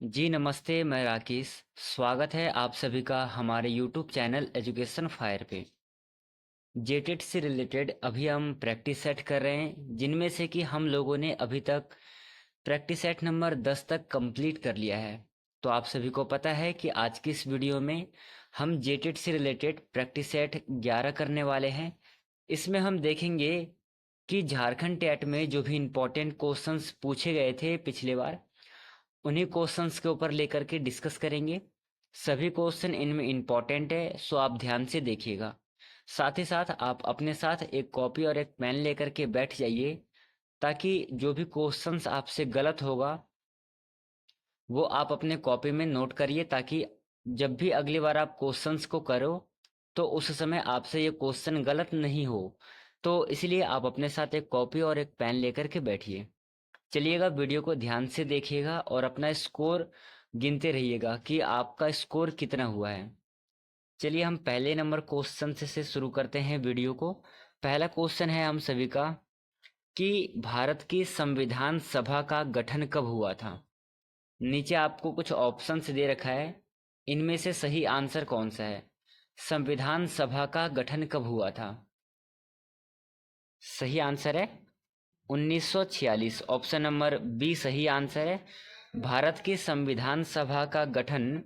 जी नमस्ते, मैं राकेश। स्वागत है आप सभी का हमारे यूट्यूब चैनल एजुकेशन फायर पे। जेटेट से रिलेटेड अभी हम प्रैक्टिस सेट कर रहे हैं, जिनमें से कि हम लोगों ने अभी तक प्रैक्टिस सेट नंबर 10 तक कंप्लीट कर लिया है। तो आप सभी को पता है कि आज की इस वीडियो में हम जेटेट से रिलेटेड प्रैक्टिस सेट 11 करने वाले हैं। इसमें हम देखेंगे कि झारखंड टेट में जो भी इम्पोर्टेंट क्वेश्चंस पूछे गए थे पिछले बार, उन्हीं क्वेश्चंस के ऊपर लेकर के डिस्कस करेंगे। सभी क्वेश्चन इनमें इम्पोर्टेंट है, सो आप ध्यान से देखिएगा। साथ ही साथ आप अपने साथ एक कॉपी और एक पेन लेकर के बैठ जाइए, ताकि जो भी क्वेश्चंस आपसे गलत होगा वो आप अपने कॉपी में नोट करिए, ताकि जब भी अगली बार आप क्वेश्चंस को करो तो उस समय आपसे ये क्वेश्चन गलत नहीं हो। तो इसलिए आप अपने साथ एक कॉपी और एक पेन लेकर के बैठिए। चलिएगा, वीडियो को ध्यान से देखिएगा और अपना स्कोर गिनते रहिएगा कि आपका स्कोर कितना हुआ है। चलिए हम पहले नंबर क्वेश्चन से शुरू करते हैं वीडियो को। पहला क्वेश्चन है हम सभी का कि भारत की संविधान सभा का गठन कब हुआ था। नीचे आपको कुछ ऑप्शंस दे रखा है, इनमें से सही आंसर कौन सा है। संविधान सभा का गठन कब हुआ था? सही आंसर है 1946। ऑप्शन नंबर बी सही आंसर है। भारत की संविधान सभा का गठन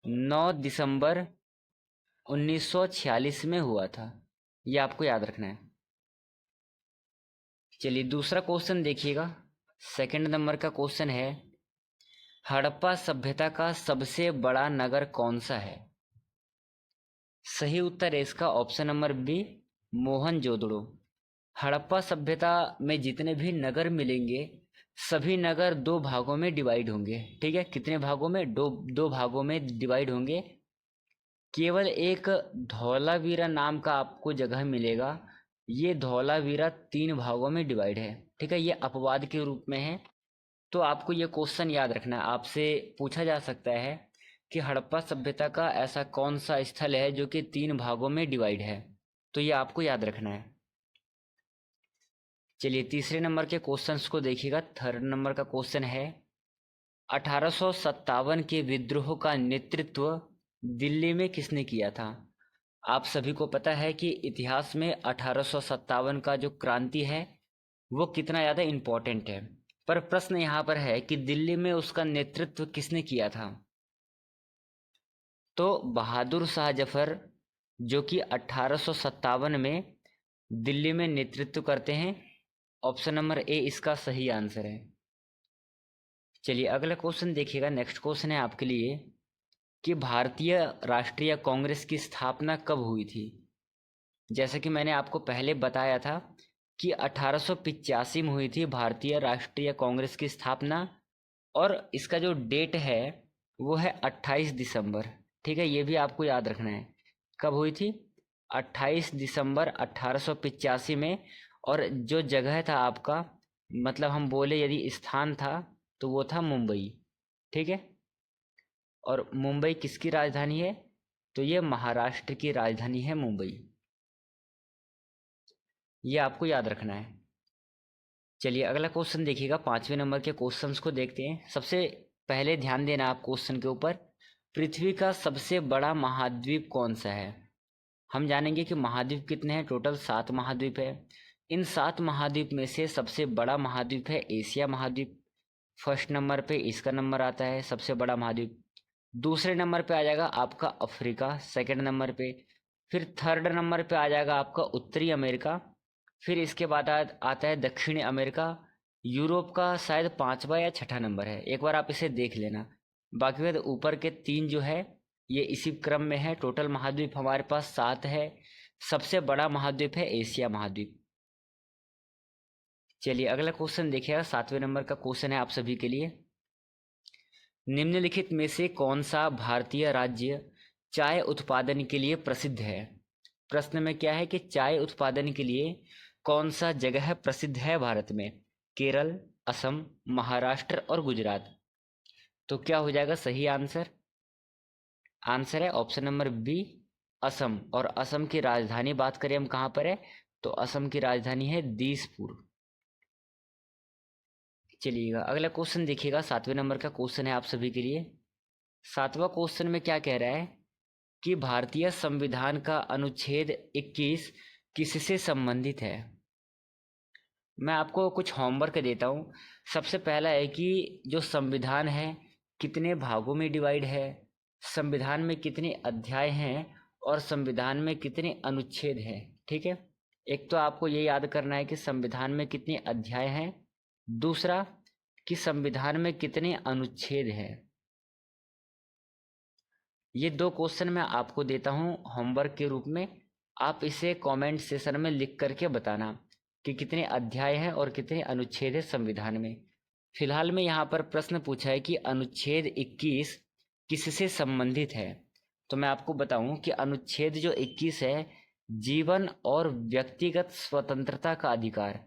9 दिसंबर 1946 में हुआ था। ये आपको याद रखना है। चलिए दूसरा क्वेश्चन देखिएगा। सेकंड नंबर का क्वेश्चन है, हड़प्पा सभ्यता का सबसे बड़ा नगर कौन सा है? सही उत्तर है इसका option number B, Mohenjodaro. Harappa सभ्यता में जितने भी नगर मिलेंगे, सभी नगर दो भागों में डिवाइड होंगे। ठीक है, कितने भागों में? दो दो भागों में डिवाइड होंगे। केवल एक धौलावीरा नाम का आपको जगह मिलेगा, ये धौलावीरा तीन भागों में डिवाइड है। ठीक है, ये अपवाद के रूप में है। तो आपको ये क्वेश्चन याद रखना है, आपसे पूछा जा सकता है कि हड़प्पा सभ्यता का ऐसा कौन सा स्थल है जो कि तीन भागों में डिवाइड है। तो ये आपको याद रखना है। चलिए तीसरे नंबर के क्वेश्चंस को देखिएगा। थर्ड नंबर का क्वेश्चन है, 1857 के विद्रोह का नेतृत्व दिल्ली में किसने किया था? आप सभी को पता है कि इतिहास में 1857 का जो क्रांति है वो कितना ज़्यादा इम्पोर्टेंट है। पर प्रश्न यहाँ पर है कि दिल्ली में उसका नेतृत्व किसने किया था? तो बहादुर शाह जफर, जो कि 1857 में दिल्ली में नेतृत्व करते हैं। ऑप्शन नंबर ए इसका सही आंसर है। चलिए अगला क्वेश्चन देखिएगा। नेक्स्ट क्वेश्चन है आपके लिए कि भारतीय राष्ट्रीय कांग्रेस की स्थापना कब हुई थी? जैसे कि मैंने आपको पहले बताया था कि 1885 में हुई थी भारतीय राष्ट्रीय कांग्रेस की स्थापना, और इसका जो डेट है वो है 28 दिसंबर। ठीक है, ये भी आपको याद रखना है। कब हुई थी? 28 दिसंबर 1885 में। और जो जगह था आपका, मतलब हम बोले यदि स्थान था, तो वो था मुंबई। ठीक है, और मुंबई किसकी राजधानी है? तो ये महाराष्ट्र की राजधानी है मुंबई। ये आपको याद रखना है। चलिए अगला क्वेश्चन देखिएगा। पांचवें नंबर के क्वेश्चंस को देखते हैं। सबसे पहले ध्यान देना आप क्वेश्चन के ऊपर। पृथ्वी का सबसे बड़ा महाद्वीप कौन सा है? हम जानेंगे कि महाद्वीप कितने हैं। टोटल 7 महाद्वीप है। इन 7 महाद्वीप में से सबसे बड़ा महाद्वीप है एशिया महाद्वीप। फर्स्ट नंबर पे इसका नंबर आता है, सबसे बड़ा महाद्वीप। दूसरे नंबर पे आ जाएगा आपका अफ्रीका, सेकंड नंबर पे। फिर थर्ड नंबर पे आ जाएगा आपका उत्तरी अमेरिका। फिर इसके बाद आता है दक्षिणी अमेरिका। यूरोप का शायद पांचवा या छठा नंबर है, एक बार आप इसे देख लेना। बाकी फिर ऊपर के 3 जो है ये इसी क्रम में है। टोटल महाद्वीप हमारे पास 7 है। सबसे बड़ा महाद्वीप है एशिया महाद्वीप। चलिए अगला क्वेश्चन देखिएगा। 7वें नंबर का क्वेश्चन है आप सभी के लिए। निम्नलिखित में से कौन सा भारतीय राज्य चाय उत्पादन के लिए प्रसिद्ध है? प्रश्न में क्या है कि चाय उत्पादन के लिए कौन सा जगह प्रसिद्ध है भारत में? केरल, असम, महाराष्ट्र और गुजरात। तो क्या हो जाएगा सही आंसर? आंसर है ऑप्शन नंबर बी, असम। और असम की राजधानी बात करें हम कहाँ पर है, तो असम की राजधानी है दिसपुर। चलिएगा अगला क्वेश्चन देखिएगा, 7वें नंबर का क्वेश्चन है आप सभी के लिए। 7वां क्वेश्चन में क्या कह रहा है कि भारतीय संविधान का अनुच्छेद 21 किससे संबंधित है। मैं आपको कुछ होमवर्क देता हूँ। सबसे पहला है कि जो संविधान है कितने भागों में डिवाइड है, संविधान में कितने अध्याय हैं और संविधान में कितने अनुच्छेद हैं। ठीक है, एक तो आपको ये याद करना है कि संविधान में कितने अध्याय हैं, दूसरा कि संविधान में कितने अनुच्छेद हैं। ये दो क्वेश्चन मैं आपको देता हूँ होमवर्क के रूप में, आप इसे कमेंट सेशन में लिख करके बताना कि कितने अध्याय हैं और कितने अनुच्छेद हैं संविधान में। फिलहाल में यहाँ पर प्रश्न पूछा है कि अनुच्छेद 21 किससे संबंधित है। तो मैं आपको बताऊं कि अनुच्छेद जो 21 है, जीवन और व्यक्तिगत स्वतंत्रता का अधिकार,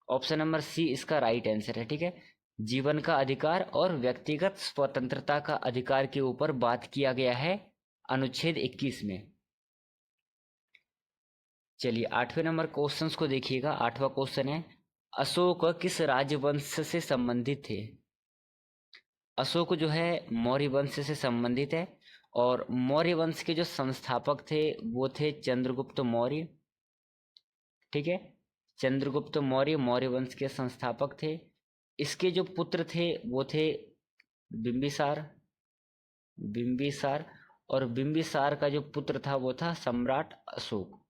ऑप्शन नंबर सी इसका राइट आंसर है। ठीक है, जीवन का अधिकार और व्यक्तिगत स्वतंत्रता का अधिकार के ऊपर बात किया गया है अनुच्छेद 21 में। चलिए 8वें नंबर क्वेश्चंस को देखिएगा। 8वां क्वेश्चन है, अशोक किस राजवंश से संबंधित थे। अशोक जो है मौर्य वंश से संबंधित है और मौर्य वंश के जो संस्थापक थे वो थे चंद्रगुप्त मौर्य। ठीक है, चंद्रगुप्त मौर्य मौर्य वंश के संस्थापक थे। इसके जो पुत्र थे वो थे बिंबिसार, बिंबिसार और बिंबिसार का जो पुत्र था वो था सम्राट अशोक।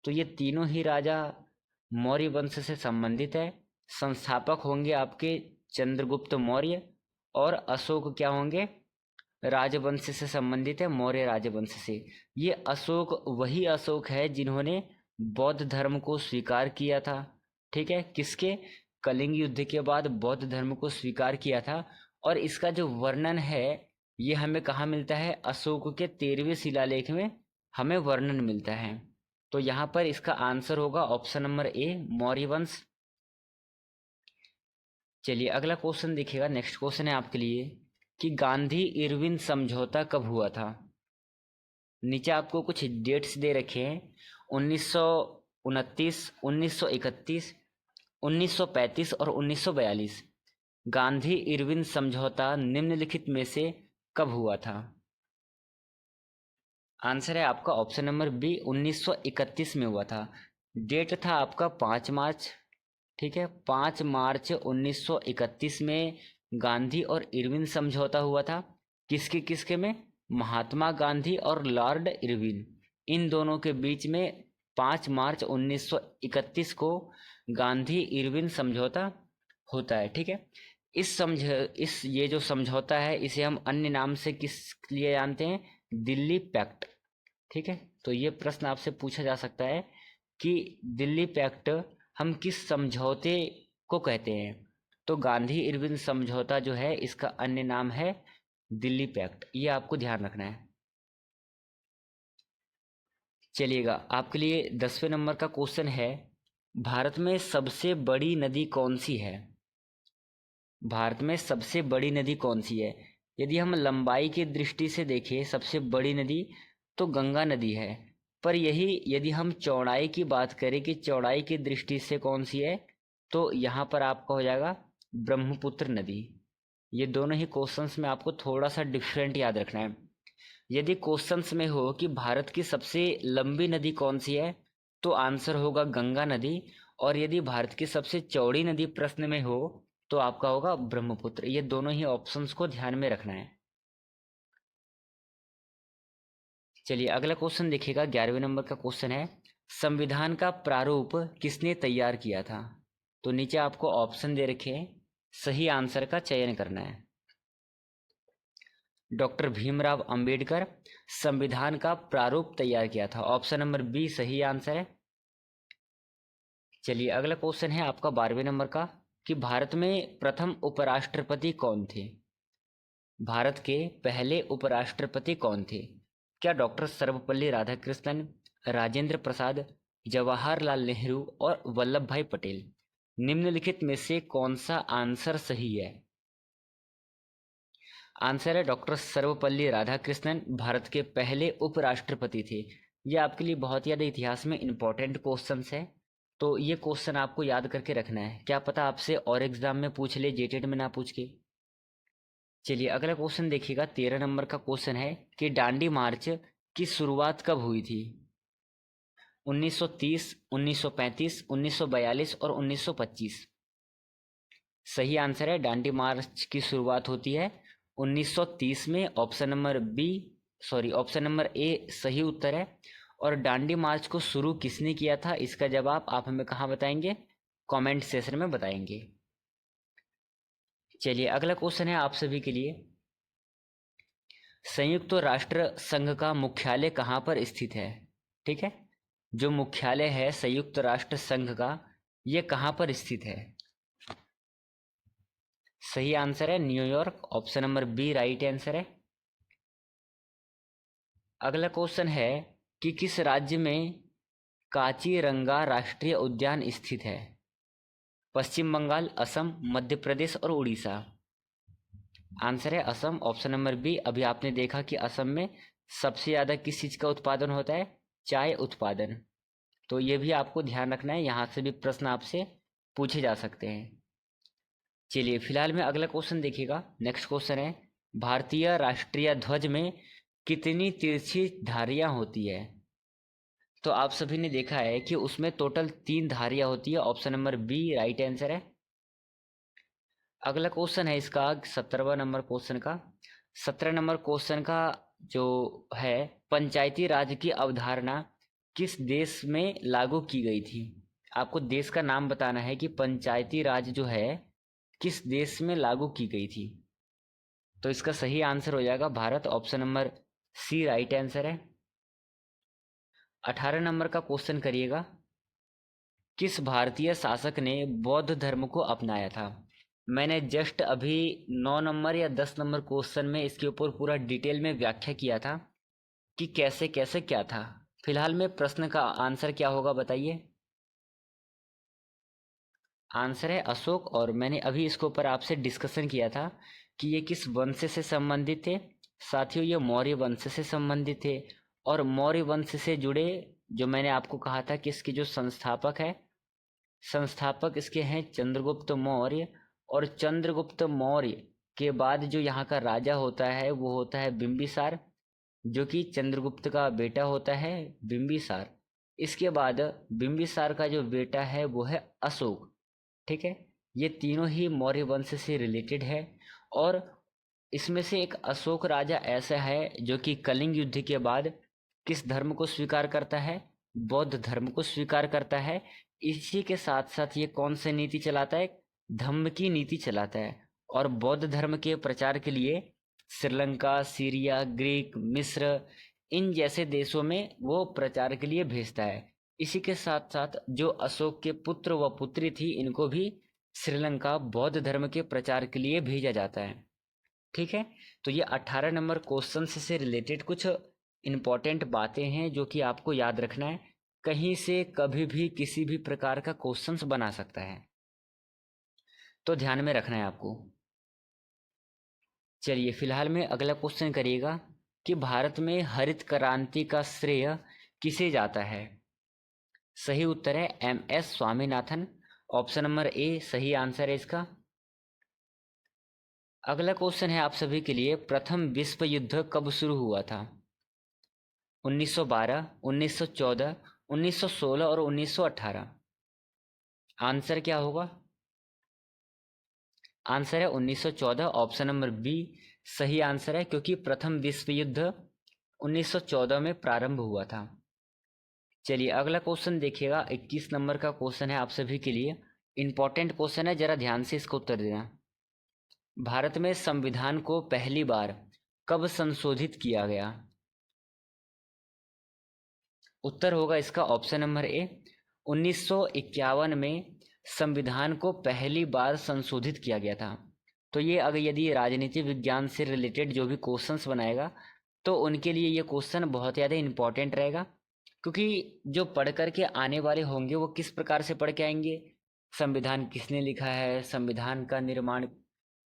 तो ये तीनों ही राजा मौर्य वंश से संबंधित है। संस्थापक होंगे आपके चंद्रगुप्त मौर्य और अशोक क्या होंगे, राजवंश से संबंधित है, मौर्य राजवंश से। ये अशोक वही अशोक है जिन्होंने बौद्ध धर्म को स्वीकार किया था। ठीक है, किसके, कलिंग युद्ध के बाद बौद्ध धर्म को स्वीकार किया था। और इसका जो वर्णन है ये हमें कहाँ मिलता है, अशोक के 13वें शिलालेख में हमें वर्णन मिलता है। तो यहाँ पर इसका आंसर होगा ऑप्शन नंबर ए, मौर्य वंश। चलिए अगला क्वेश्चन देखिएगा। नेक्स्ट क्वेश्चन है आपके लिए कि गांधी इरविन समझौता कब हुआ था। नीचे आपको कुछ डेट्स दे रखे हैं, 1929, 1931, 1935 और 1942। गांधी इरविन समझौता निम्नलिखित में से कब हुआ था। आंसर है आपका ऑप्शन नंबर बी, 1931 में हुआ था। डेट था आपका 5 मार्च। ठीक है, 5 मार्च 1931 में गांधी और इरविन समझौता हुआ था। किसके किसके में, महात्मा गांधी और लॉर्ड इरविन, इन दोनों के बीच में 5 मार्च 1931 को गांधी इरविन समझौता होता है। ठीक है, इस ये जो समझौता है इसे हम अन्य नाम से किस लिए जानते हैं, दिल्ली पैक्ट। ठीक है, तो ये प्रश्न आपसे पूछा जा सकता है कि दिल्ली पैक्ट हम किस समझौते को कहते हैं। तो गांधी इरविन समझौता जो है इसका अन्य नाम है दिल्ली पैक्ट, ये आपको ध्यान रखना है। चलिएगा आपके लिए 10वें नंबर का क्वेश्चन है, भारत में सबसे बड़ी नदी कौन सी है। भारत में सबसे बड़ी नदी कौन सी है। यदि हम लंबाई की दृष्टि से देखें सबसे बड़ी नदी तो गंगा नदी है, पर यही यदि हम चौड़ाई की बात करें कि चौड़ाई की दृष्टि से कौन सी है, तो यहाँ पर आपका हो जाएगा ब्रह्मपुत्र नदी। ये दोनों ही क्वेश्चंस में आपको थोड़ा सा डिफरेंट याद रखना है। यदि क्वेश्चंस में हो कि भारत की सबसे लंबी नदी कौन सी है तो आंसर होगा गंगा नदी, और यदि भारत की सबसे चौड़ी नदी प्रश्न में हो तो आपका होगा ब्रह्मपुत्र। ये दोनों ही ऑप्शंस को ध्यान में रखना है। चलिए अगला क्वेश्चन देखिएगा। 11वें नंबर का क्वेश्चन है, संविधान का प्रारूप किसने तैयार किया था। तो नीचे आपको ऑप्शन दे रखे हैं, सही आंसर का चयन करना है। डॉक्टर भीमराव अंबेडकर संविधान का प्रारूप तैयार किया था, ऑप्शन नंबर बी सही आंसर है। चलिए अगला क्वेश्चन है आपका 12वें नंबर का कि भारत में प्रथम उपराष्ट्रपति कौन थे। भारत के पहले उपराष्ट्रपति कौन थे। क्या डॉक्टर सर्वपल्ली राधाकृष्णन, राजेंद्र प्रसाद, जवाहरलाल नेहरू और वल्लभ भाई पटेल। निम्नलिखित में से कौन सा आंसर सही है। आंसर है डॉक्टर सर्वपल्ली राधाकृष्णन भारत के पहले उपराष्ट्रपति थे। ये आपके लिए बहुत ज़्यादा इतिहास में इंपॉर्टेंट क्वेश्चंस है। तो ये क्वेश्चन आपको याद करके रखना है, क्या पता आपसे और एग्जाम में पूछ ले, जेटेड में ना पूछ के। चलिए अगला क्वेश्चन देखिएगा, 13 नंबर का क्वेश्चन है कि दांडी मार्च की शुरुआत कब हुई थी? 1930, 1935, 1942 और 1925। सही आंसर है, दांडी मार्च की शुरुआत होती है 1930 में। ऑप्शन नंबर ए सही उत्तर है। और दांडी मार्च को शुरू किसने किया था, इसका जवाब आप हमें कहाँ बताएंगे? कमेंट सेशन में बताएंगे। चलिए अगला क्वेश्चन है आप सभी के लिए, संयुक्त राष्ट्र संघ का मुख्यालय कहाँ पर स्थित है? ठीक है, जो मुख्यालय है संयुक्त राष्ट्र संघ का, ये कहाँ पर स्थित है? सही आंसर है New York, option number B right answer है। अगला क्वेश्चन है कि किस राज्य में काचीरंगा राष्ट्रीय उद्यान स्थित है? पश्चिम बंगाल, असम, मध्य प्रदेश और उड़ीसा। आंसर है असम, ऑप्शन नंबर बी। अभी आपने देखा कि असम में सबसे ज़्यादा किस चीज़ का उत्पादन होता है? चाय उत्पादन। तो ये भी आपको ध्यान रखना है, यहाँ से भी प्रश्न आपसे पूछे जा सकते हैं। चलिए फिलहाल में अगला क्वेश्चन देखिएगा, नेक्स्ट क्वेश्चन है, भारतीय राष्ट्रीय ध्वज में कितनी तिरछी धारियां होती है? तो आप सभी ने देखा है कि उसमें टोटल 3 धारियां होती है, option number B right answer है। अगला क्वेश्चन है इसका 17वां नंबर क्वेश्चन का, 17 नंबर क्वेश्चन का जो है, पंचायती राज की अवधारणा किस देश में लागू की गई थी? आपको देश का नाम बताना है कि पंचायती राज जो है किस देश में लागू की गई थी। तो इसका सही आंसर हो जाएगा Bharat, option number C right answer है। 18 नंबर का क्वेश्चन करिएगा, किस भारतीय शासक ने बौद्ध धर्म को अपनाया था? मैंने जस्ट अभी 9 नंबर या 10 नंबर क्वेश्चन में इसके ऊपर पूरा डिटेल में व्याख्या किया था कि कैसे कैसे क्या था। फिलहाल में प्रश्न का आंसर क्या होगा बताइए? आंसर है अशोक। और मैंने अभी इसके ऊपर आपसे डिस्कशन किया था कि ये किस वंश से संबंधित थे। साथियों ये मौर्य वंश से संबंधित थे। और मौर्य वंश से जुड़े जो मैंने आपको कहा था कि इसके जो संस्थापक है, संस्थापक इसके हैं चंद्रगुप्त मौर्य। और चंद्रगुप्त मौर्य के बाद जो यहाँ का राजा होता है वो होता है बिंबिसार, जो कि चंद्रगुप्त का बेटा होता है बिंबिसार। इसके बाद बिंबिसार का जो बेटा है वो है अशोक। ठीक है, ये तीनों ही मौर्य वंश से रिलेटेड है। और इसमें से एक अशोक राजा ऐसा है जो कि कलिंग युद्ध के बाद किस धर्म को स्वीकार करता है? बौद्ध धर्म को स्वीकार करता है। इसी के साथ साथ ये कौन सी नीति चलाता है? धम्म की नीति चलाता है। और बौद्ध धर्म के प्रचार के लिए श्रीलंका, सीरिया, ग्रीक, मिस्र, इन जैसे देशों में वो प्रचार के लिए भेजता है। इसी के साथ साथ जो अशोक के पुत्र व पुत्री थी, इनको भी श्रीलंका बौद्ध धर्म के प्रचार के लिए भेजा जाता है। ठीक है, तो ये 18 नंबर क्वेश्चन से रिलेटेड कुछ इम्पोर्टेंट बातें हैं जो कि आपको याद रखना है। कहीं से कभी भी किसी भी प्रकार का क्वेश्चंस बना सकता है, तो ध्यान में रखना है आपको। चलिए फिलहाल में अगला क्वेश्चन करिएगा कि भारत में हरित क्रांति का श्रेय किसे जाता है? सही उत्तर है MS स्वामीनाथन, ऑप्शन नंबर ए सही आंसर है इसका। अगला क्वेश्चन है आप सभी के लिए, प्रथम विश्व युद्ध कब शुरू हुआ था? 1912, 1914, 1916 और 1918। आंसर क्या होगा? आंसर है 1914, ऑप्शन नंबर बी सही आंसर है, क्योंकि प्रथम विश्व युद्ध 1914 में प्रारंभ हुआ था। चलिए अगला क्वेश्चन देखिएगा, 21 नंबर का क्वेश्चन है आप सभी के लिए, इंपॉर्टेंट क्वेश्चन है, जरा ध्यान से इसका उत्तर देना। भारत में संविधान को पहली बार कब संशोधित किया गया? उत्तर होगा इसका ऑप्शन नंबर ए 1951 में संविधान को पहली बार संशोधित किया गया था। तो ये अगर यदि राजनीति विज्ञान से रिलेटेड जो भी क्वेश्चंस बनाएगा तो उनके लिए ये क्वेश्चन बहुत ज़्यादा इम्पोर्टेंट रहेगा, क्योंकि जो पढ़ कर के आने वाले होंगे वो किस प्रकार से पढ़ के आएंगे? संविधान किसने लिखा है, संविधान का निर्माण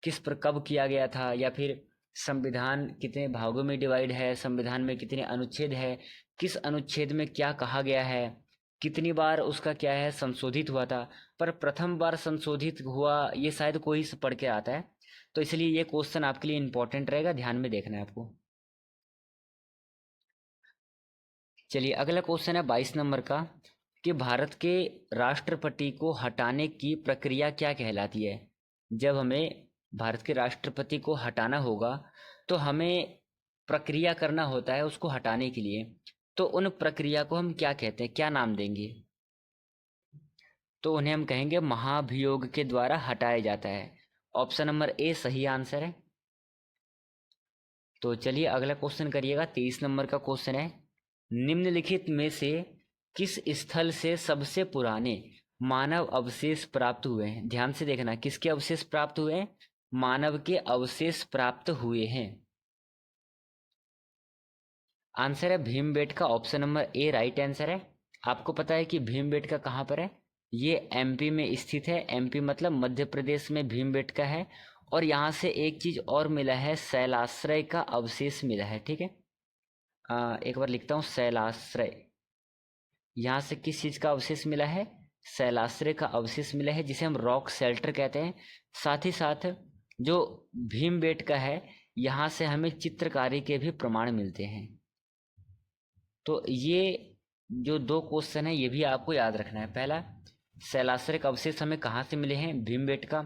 किस पर कब किया गया था, या फिर संविधान कितने भागों में डिवाइड है, संविधान में कितने अनुच्छेद है, किस अनुच्छेद में क्या कहा गया है, कितनी बार उसका क्या है संशोधित हुआ था, पर प्रथम बार संशोधित हुआ ये शायद कोई से पढ़ के आता है, तो इसलिए ये क्वेश्चन आपके लिए इंपॉर्टेंट रहेगा, ध्यान में देखना है आपको। चलिए अगला क्वेश्चन है 22 नंबर का, कि भारत के राष्ट्रपति को हटाने की प्रक्रिया क्या कहलाती है। जब हमें भारत के राष्ट्रपति को हटाना होगा तो हमें प्रक्रिया करना होता है उसको हटाने के लिए, तो उन प्रक्रिया को हम क्या कहते हैं, क्या नाम देंगे। तो उन्हें हम कहेंगे महाभियोग के द्वारा हटाया जाता है। ऑप्शन नंबर ए सही आंसर है। तो चलिए अगला क्वेश्चन करिएगा, 23 नंबर का क्वेश्चन है, निम्नलिखित में से किस स्थल से सबसे पुराने मानव अवशेष प्राप्त हुए हैं। ध्यान से देखना, किसके अवशेष प्राप्त हुए हैं, मानव के अवशेष प्राप्त हुए हैं। आंसर है भीमबेटका, ऑप्शन नंबर ए राइट आंसर है। आपको पता है कि भीमबेटका कहाँ पर है, ये एमपी में स्थित है। एमपी मतलब मध्य प्रदेश में भीमबेटका है। और यहाँ से एक चीज और मिला है, शैलाश्रय का अवशेष मिला है, ठीक है। एक बार लिखता हूँ, शैलाश्रय। यहाँ से किस चीज का अवशेष मिला है, शैलाश्रय का अवशेष मिला है, जिसे हम रॉक शेल्टर कहते हैं। साथ ही साथ जो भीमबेटका है, यहाँ से हमें चित्रकारी के भी प्रमाण मिलते हैं। तो ये जो दो क्वेश्चन है ये भी आपको याद रखना है। पहला, शैलाश्रय का अवशेष हमें कहाँ से मिले हैं, भीमबेटका।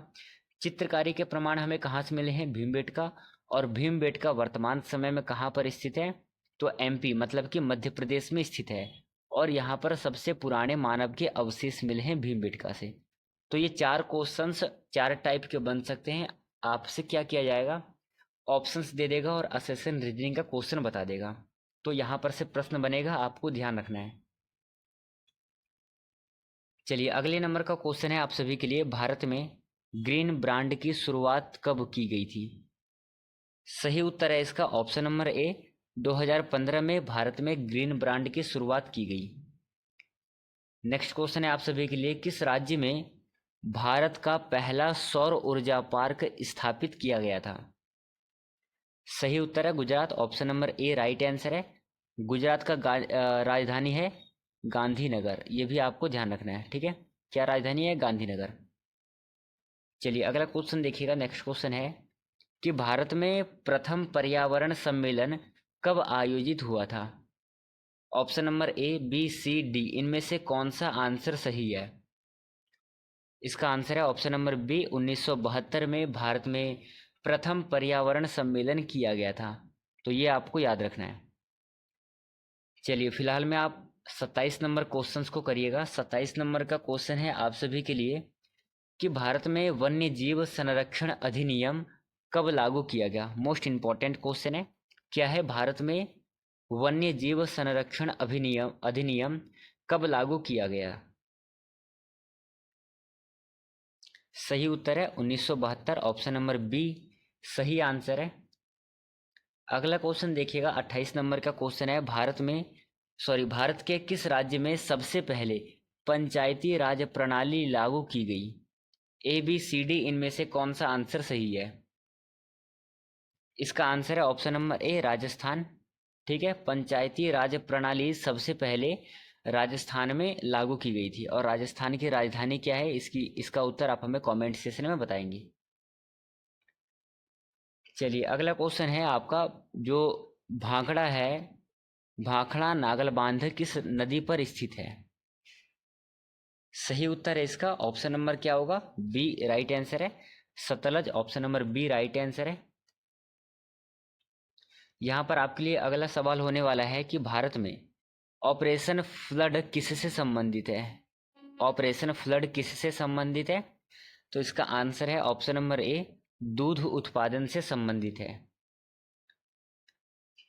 चित्रकारी के प्रमाण हमें कहाँ से मिले हैं, भीमबेटका। और भीमबेटका वर्तमान समय में कहाँ पर स्थित है, तो एमपी मतलब कि मध्य प्रदेश में स्थित है। और यहाँ पर सबसे पुराने मानव के अवशेष मिले हैं भीमबेटका से। तो ये चार क्वेश्चंस चार टाइप के बन सकते हैं। आपसे क्या किया जाएगा, ऑप्शंस दे देगा और असेशन रीजनिंग का क्वेश्चन बता देगा। तो यहाँ पर से प्रश्न बनेगा, आपको ध्यान रखना है। चलिए अगले नंबर का क्वेश्चन है आप सभी के लिए, भारत में ग्रीन ब्रांड की शुरुआत कब की गई थी। सही उत्तर है इसका ऑप्शन नंबर ए, 2015 में भारत में ग्रीन ब्रांड की शुरुआत की गई। नेक्स्ट क्वेश्चन है आप सभी के लिए, किस राज्य में भारत का पहला सौर ऊर्जा पार्क स्थापित किया गया था। सही उत्तर है गुजरात, ऑप्शन नंबर ए राइट आंसर है। गुजरात का राजधानी है गांधीनगर, ये भी आपको ध्यान रखना है, ठीक है। क्या राजधानी है, गांधीनगर। चलिए अगला क्वेश्चन देखिएगा, नेक्स्ट क्वेश्चन है कि भारत में प्रथम पर्यावरण सम्मेलन कब आयोजित हुआ था। Option number A B C D इनमें से कौन सा आंसर सही है। इसका आंसर है ऑप्शन नंबर बी, 1972 में भारत में प्रथम पर्यावरण सम्मेलन किया गया था। तो ये आपको याद रखना है। चलिए फिलहाल में आप 27 नंबर क्वेश्चंस को करिएगा। 27 नंबर का क्वेश्चन है आप सभी के लिए कि भारत में वन्य जीव संरक्षण अधिनियम कब लागू किया गया। मोस्ट इंपॉर्टेंट क्वेश्चन है, क्या है, भारत में वन्य जीव संरक्षण अधिनियम कब लागू किया गया। सही उत्तर है 1972, ऑप्शन नंबर बी सही आंसर है। अगला क्वेश्चन देखिएगा, 28 नंबर का क्वेश्चन है, भारत के किस राज्य में सबसे पहले पंचायती राज प्रणाली लागू की गई। ए बी सी डी इनमें से कौन सा आंसर सही है। इसका आंसर है ऑप्शन नंबर ए राजस्थान, ठीक है। पंचायती राज प्रणाली सबसे पहले राजस्थान में लागू की गई थी। और राजस्थान की राजधानी क्या है, इसका उत्तर आप हमें कमेंट सेक्शन में बताएंगे। चलिए अगला क्वेश्चन है आपका, जो भाखड़ा है, भाखड़ा नागल बांध किस नदी पर स्थित है। सही उत्तर है इसका ऑप्शन नंबर क्या होगा, बी राइट आंसर है, Sutlej, option number B right answer है। यहाँ पर आपके लिए अगला सवाल होने वाला है कि भारत में ऑपरेशन फ्लड किससे संबंधित है। ऑपरेशन फ्लड किससे संबंधित है, तो इसका आंसर है ऑप्शन नंबर ए, दूध उत्पादन से संबंधित है।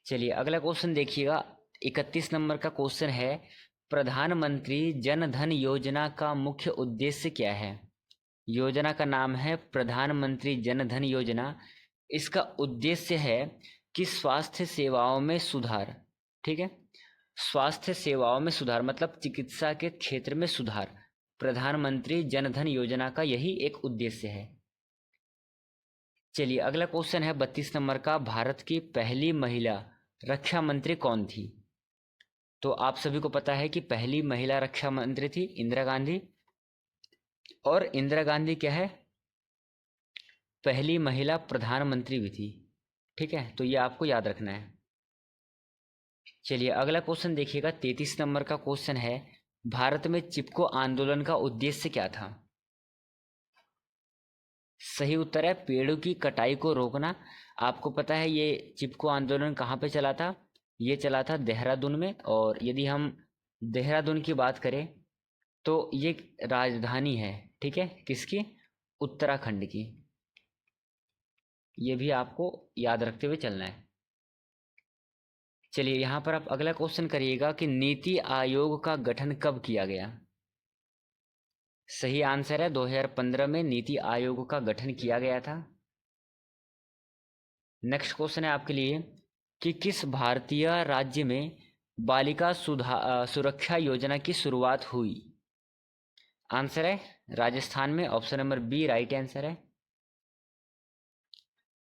चलिए अगला क्वेश्चन देखिएगा, 31 नंबर का क्वेश्चन है, प्रधानमंत्री जन धन योजना का मुख्य उद्देश्य क्या है। योजना का नाम है प्रधानमंत्री जन धन योजना। इसका उद्देश्य है कि स्वास्थ्य सेवाओं में सुधार, ठीक है। स्वास्थ्य सेवाओं में सुधार मतलब चिकित्सा के क्षेत्र में सुधार, प्रधानमंत्री जन धन योजना का यही एक उद्देश्य है। चलिए अगला क्वेश्चन है 32 नंबर का, भारत की पहली महिला रक्षा मंत्री कौन थी। तो आप सभी को पता है कि पहली महिला रक्षा मंत्री थी इंदिरा गांधी, और इंदिरा गांधी क्या है, पहली महिला प्रधानमंत्री भी थी। ठीक है, तो ये आपको याद रखना है। चलिए अगला क्वेश्चन देखिएगा, 33 नंबर का क्वेश्चन है, भारत में चिपको आंदोलन का उद्देश्य क्या था? सही उत्तर है पेड़ों की कटाई को रोकना। आपको पता है ये चिपको आंदोलन कहाँ पे चला था? ये चला था देहरादून में। और यदि हम देहरादून की बात करें तो ये राजधानी है, ठीक है, किसकी? उत्तराखंड की। ये भी आपको याद रखते हुए चलना है। चलिए यहाँ पर आप अगला क्वेश्चन करिएगा कि नीति आयोग का गठन कब किया गया? सही आंसर है 2015 में नीति आयोग का गठन किया गया था। नेक्स्ट क्वेश्चन है आपके लिए कि किस भारतीय राज्य में बालिका सुरक्षा योजना की शुरुआत हुई? आंसर है राजस्थान में, option number B right answer है।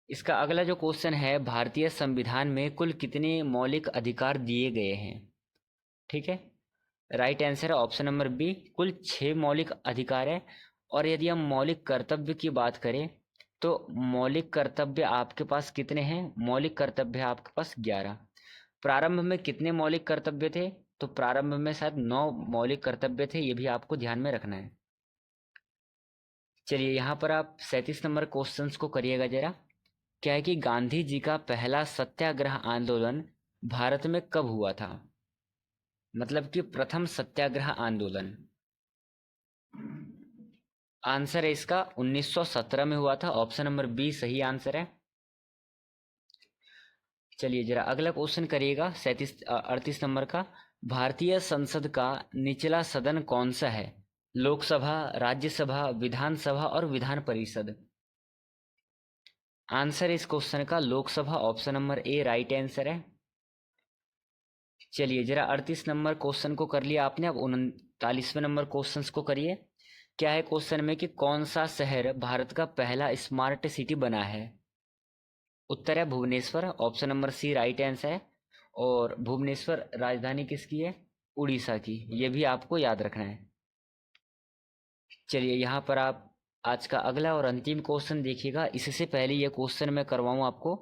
इसका अगला जो क्वेश्चन है, भारतीय संविधान में कुल कितने मौलिक अधिकार दिए गए हैं? ठीक है, राइट आंसर है ऑप्शन नंबर बी, कुल 6 मौलिक अधिकार है। और यदि हम मौलिक कर्तव्य की बात करें तो मौलिक कर्तव्य आपके पास कितने हैं? मौलिक कर्तव्य है आपके पास 11। प्रारंभ में कितने मौलिक कर्तव्य थे? तो प्रारंभ में शायद 9 मौलिक कर्तव्य थे, ये भी आपको ध्यान में रखना है। चलिए यहाँ पर आप 37 नंबर क्वेश्चंस को करिएगा जरा। क्या है कि गांधी जी का पहला सत्याग्रह आंदोलन भारत में कब हुआ था? मतलब कि प्रथम सत्याग्रह आंदोलन। आंसर है इसका 1917 में हुआ था, ऑप्शन नंबर बी सही आंसर है। चलिए जरा अगला क्वेश्चन करिएगा 38 नंबर का, भारतीय संसद का निचला सदन कौन सा है? लोकसभा, राज्यसभा, विधानसभा और विधान परिषद। आंसर इस क्वेश्चन का लोकसभा, ऑप्शन नंबर ए राइट आंसर है। चलिए जरा 38 नंबर क्वेश्चन को कर लिया आपने, अब 39वें नंबर क्वेश्चन को करिए। क्या है क्वेश्चन में कि कौन सा शहर भारत का पहला स्मार्ट सिटी बना है? उत्तर है Bhubaneswar, option number C right answer है। और भुवनेश्वर राजधानी किसकी है? उड़ीसा की। ये भी आपको याद रखना है। चलिए यहाँ पर आप आज का अगला और अंतिम क्वेश्चन देखिएगा। इससे पहले ये क्वेश्चन मैं करवाऊँ आपको,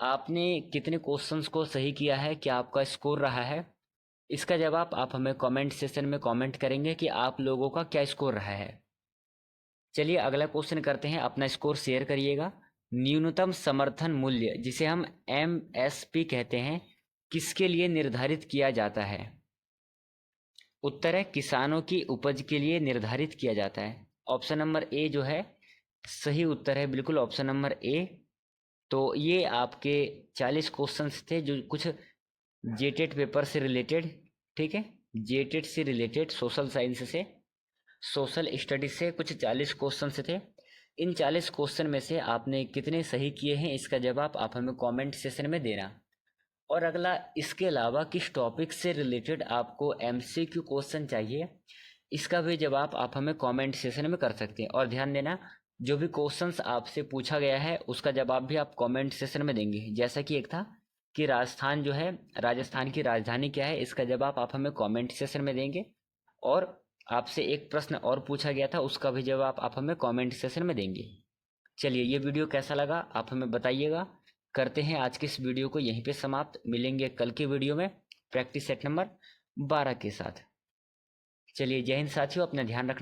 आपने कितने क्वेश्चंस को सही किया है, क्या आपका स्कोर रहा है? इसका जवाब आप हमें कमेंट सेशन में कमेंट करेंगे कि आप लोगों का क्या स्कोर रहा है। चलिए अगला क्वेश्चन करते हैं, अपना स्कोर शेयर करिएगा। न्यूनतम समर्थन मूल्य, जिसे हम MSP कहते हैं, किसके लिए निर्धारित किया जाता है? उत्तर है किसानों की उपज के लिए निर्धारित किया जाता है। ऑप्शन नंबर ए जो है सही उत्तर है, बिल्कुल ऑप्शन नंबर ए। तो ये आपके 40 क्वेश्चंस थे जो कुछ जेटेट पेपर से रिलेटेड, ठीक है, जेटेट से रिलेटेड, सोशल साइंस से, सोशल स्टडीज से कुछ 40 क्वेश्चन थे। इन 40 क्वेश्चन में से आपने कितने सही किए हैं, इसका जवाब आप हमें कमेंट सेशन में देना। और अगला, इसके अलावा किस टॉपिक से रिलेटेड आपको MCQ क्वेश्चन चाहिए, इसका भी जवाब आप हमें कमेंट सेशन में कर सकते हैं। और ध्यान देना, जो भी क्वेश्चंस आपसे पूछा गया है उसका जवाब भी आप कमेंट सेशन में देंगे। जैसा कि एक था कि राजस्थान जो है, राजस्थान की राजधानी क्या है, इसका जवाब आप हमें कमेंट सेशन में देंगे। और आपसे एक प्रश्न और पूछा गया था, उसका भी जवाब आप हमें कमेंट सेशन में देंगे। चलिए ये वीडियो कैसा लगा आप हमें बताइएगा। करते हैं आज के इस वीडियो को यहीं पे समाप्त, मिलेंगे कल के वीडियो में प्रैक्टिस सेट नंबर 12 के साथ। चलिए जय हिंद साथियों, अपना ध्यान रखना।